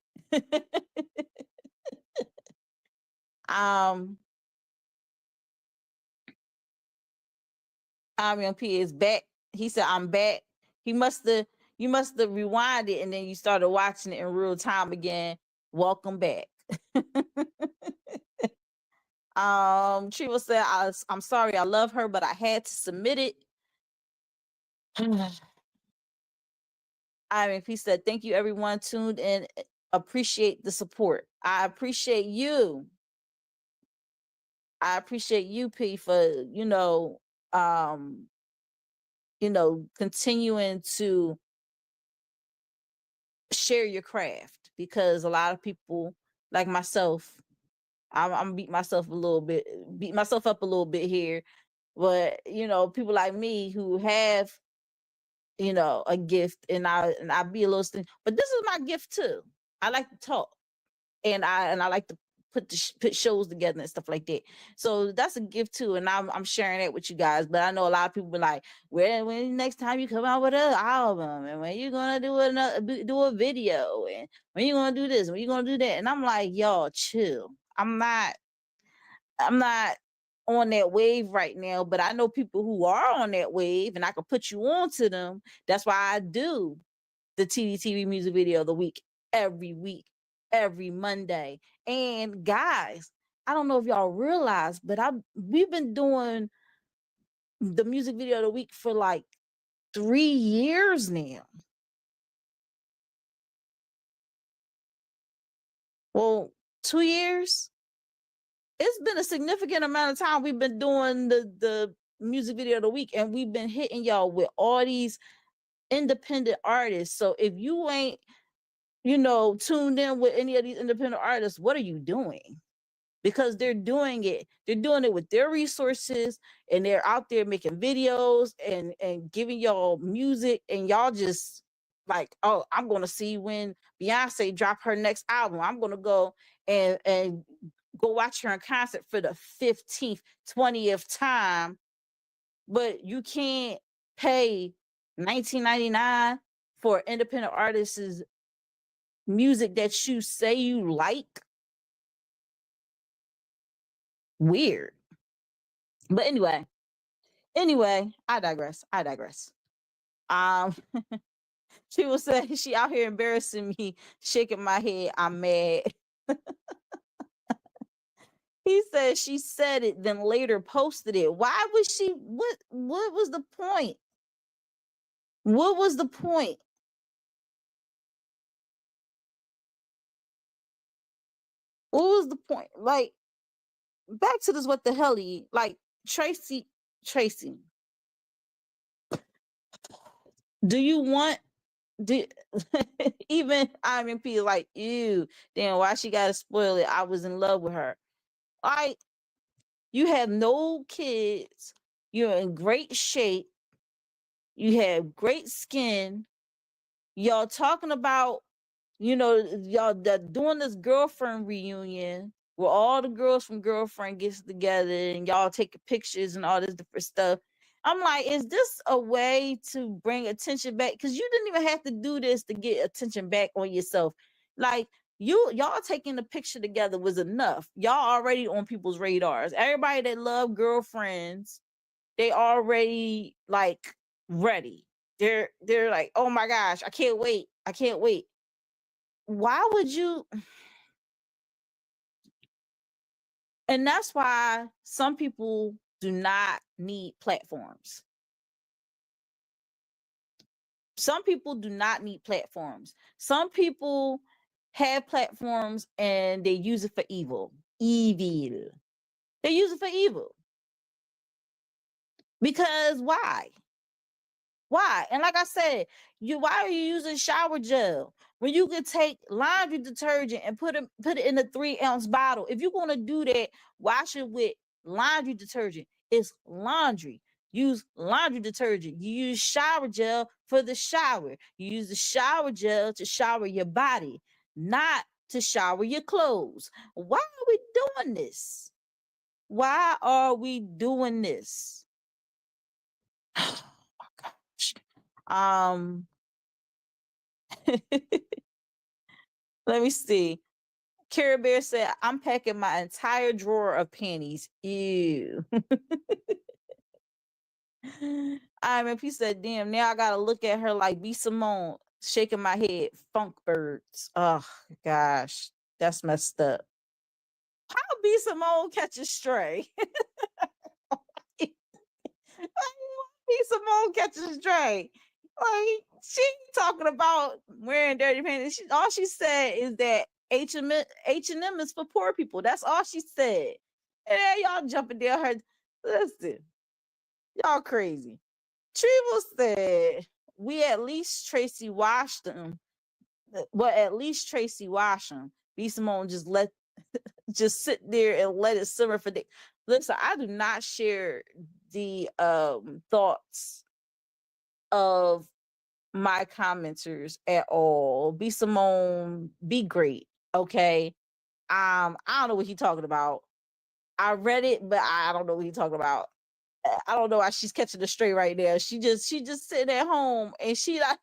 IMP is back. He said, I'm back. You must have rewinded and then you started watching it in real time again. Welcome back. Triva said, I'm sorry, I love her, but I had to submit it. IMP said, thank you everyone tuned in. Appreciate the support. I appreciate you. I appreciate you, P, for continuing to share your craft, because a lot of people like myself I'm beat myself up a little bit here. But you know, people like me who have, you know, a gift, and I be a little but this is my gift too. I like to talk, and I like to put shows together and stuff like that. So that's a gift too, and I'm sharing that with you guys. But I know a lot of people be like, when next time you come out with an album, and when you gonna do a video, and when you gonna do this, when you gonna do that, and I'm like, y'all chill. I'm not on that wave right now, but I know people who are on that wave, and I can put you on to them. That's why I do the TDTV music video of the week, every Monday. And guys, I don't know if y'all realize, but we've been doing the music video of the week for like 3 years now. Well, 2 years. It's been a significant amount of time we've been doing the music video of the week, and we've been hitting y'all with all these independent artists. So if you ain't, you know, tuned in with any of these independent artists, what are you doing? Because they're doing it with their resources, and they're out there making videos and giving y'all music, and y'all just like, oh, I'm gonna see when Beyonce drop her next album. I'm gonna go and go watch her in concert for the 15th, 20th time. But you can't pay $19.99 for independent artists' music that you say you like. Weird. But anyway, I digress. She will say she out here embarrassing me, shaking my head. I'm mad. He said she said it, then later posted it. Why was she? What was the point? What was the point? What was the point? Like, back to this. What the hell? Like, Tracy. Do you want? Even IMP like, ew, damn, why she gotta spoil it? I was in love with her. Like, you have no kids, you're in great shape, you have great skin, y'all talking about, you know, y'all doing this girlfriend reunion where all the girls from Girlfriend gets together and y'all taking pictures and all this different stuff. I'm like, is this a way to bring attention back? Because you didn't even have to do this to get attention back on yourself. Like, y'all taking the picture together was enough. Y'all already on people's radars. Everybody that love Girlfriends, they already like ready. They're like, oh my gosh, I can't wait. Why would you? And that's why some people do not need platforms. Some people do not need platforms. Some people have platforms and they use it for evil. They use it for evil. Because why? And like I said, why are you using shower gel when you could take laundry detergent and put it in a 3-ounce bottle? If you're gonna do that, wash it with laundry detergent. It's laundry. Use laundry detergent. You use shower gel for the shower. You use the shower gel to shower your body, not to shower your clothes. Why are we doing this? Why are we doing this? Let me see. Cara Bear said, I'm packing my entire drawer of panties. Ew. IMP said, damn, now I gotta look at her like B. Simone, shaking my head. Funk birds. Oh gosh, that's messed up. How B. Simone catch a stray? B. Simone catches a stray. Like, she talking about wearing dirty panties. All she said is that H&M is for poor people. That's all she said. And then y'all jumping down her. Listen, y'all crazy. Treble said, we at least Tracy washed them. Well, at least Tracy washed them. B. Simone just let just sit there and let it simmer for days. Listen, I do not share the thoughts of my commenters at all. B Simone, be great. Okay. I don't know what he's talking about. I read it, but I don't know what he's talking about. I don't know why she's catching the straight right now. She just sitting at home and she like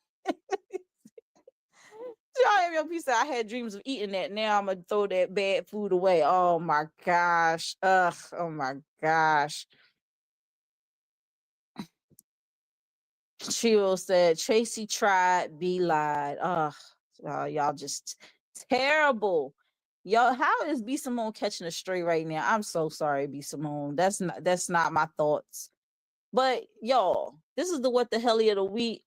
I had dreams of eating that. Now I'm gonna throw that bad food away. Oh my gosh. Ugh, oh my gosh. Trio said Tracy tried, B lied. Ugh, y'all just terrible. Y'all, how is B Simone catching a stray right now? I'm so sorry, B Simone. That's not my thoughts. But y'all, this is the what the hell of the week.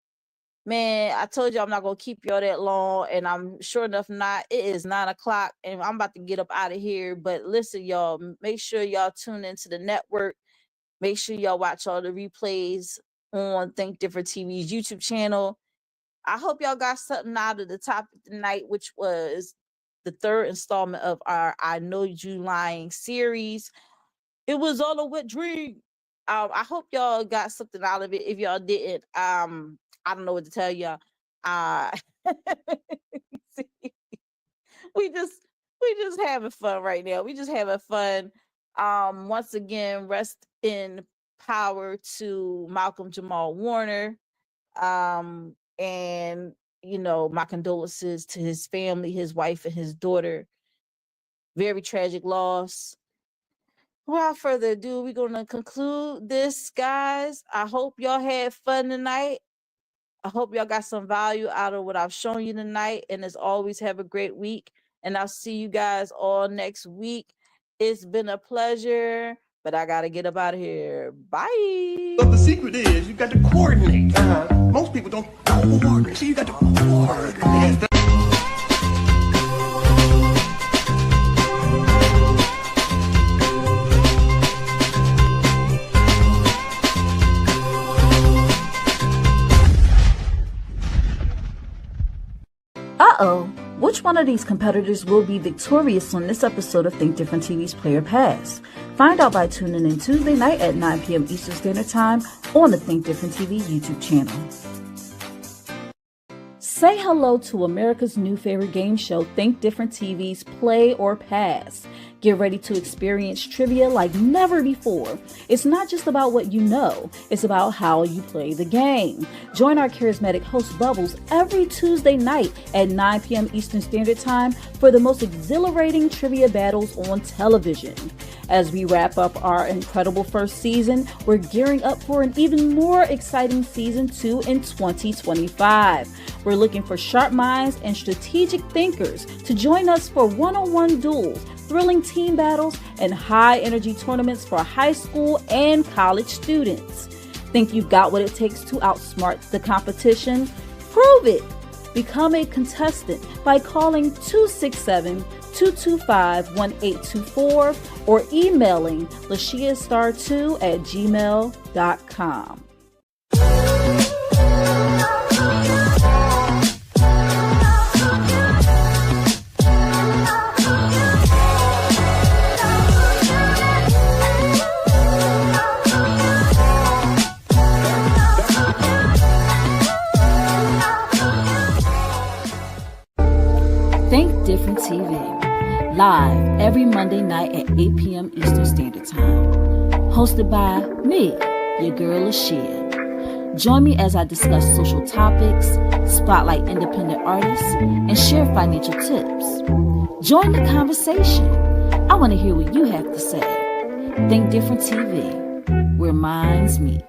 Man, I told you I'm not gonna keep y'all that long, and I'm sure enough not. It is 9 o'clock, and I'm about to get up out of here. But listen, y'all, make sure y'all tune into the network. Make sure y'all watch all the replays on Think Different TV's YouTube channel. I hope y'all got something out of the topic tonight, which was the third installment of our I Know You Lying series. It was all a wet dream. I hope y'all got something out of it. If y'all didn't, I don't know what to tell y'all. we just having fun right now. We just having fun. Once again, rest in power to Malcolm Jamal Warner. And my condolences to his family, his wife, and his daughter. Very tragic loss. Without further ado, we're going to conclude this, guys. I hope y'all had fun tonight. I hope y'all got some value out of what I've shown you tonight. And as always, have a great week. And I'll see you guys all next week. It's been a pleasure, but I got to get up out of here. Bye. But the secret is you got to coordinate. Most people don't coordinate. So you got to coordinate. Uh-oh, which one of these competitors will be victorious on this episode of Think Different TV's Player Pass? Find out by tuning in Tuesday night at 9 p.m. Eastern Standard Time on the Think Different TV YouTube channel. Say hello to America's new favorite game show, Think Different TV's Play or Pass. Get ready to experience trivia like never before. It's not just about what you know, it's about how you play the game. Join our charismatic host Bubbles every Tuesday night at 9 p.m. Eastern Standard Time for the most exhilarating trivia battles on television. As we wrap up our incredible first season, we're gearing up for an even more exciting season 2 in 2025. We're looking for sharp minds and strategic thinkers to join us for one-on-one duels, thrilling team battles, and high-energy tournaments for high school and college students. Think you've got what it takes to outsmart the competition? Prove it! Become a contestant by calling 267-225-1824 or emailing lashiastar2@gmail.com. Think Different TV, live every Monday night at 8 p.m. Eastern Standard Time. Hosted by me, your girl Lashia. Join me as I discuss social topics, spotlight independent artists, and share financial tips. Join the conversation. I want to hear what you have to say. Think Different TV, where minds meet.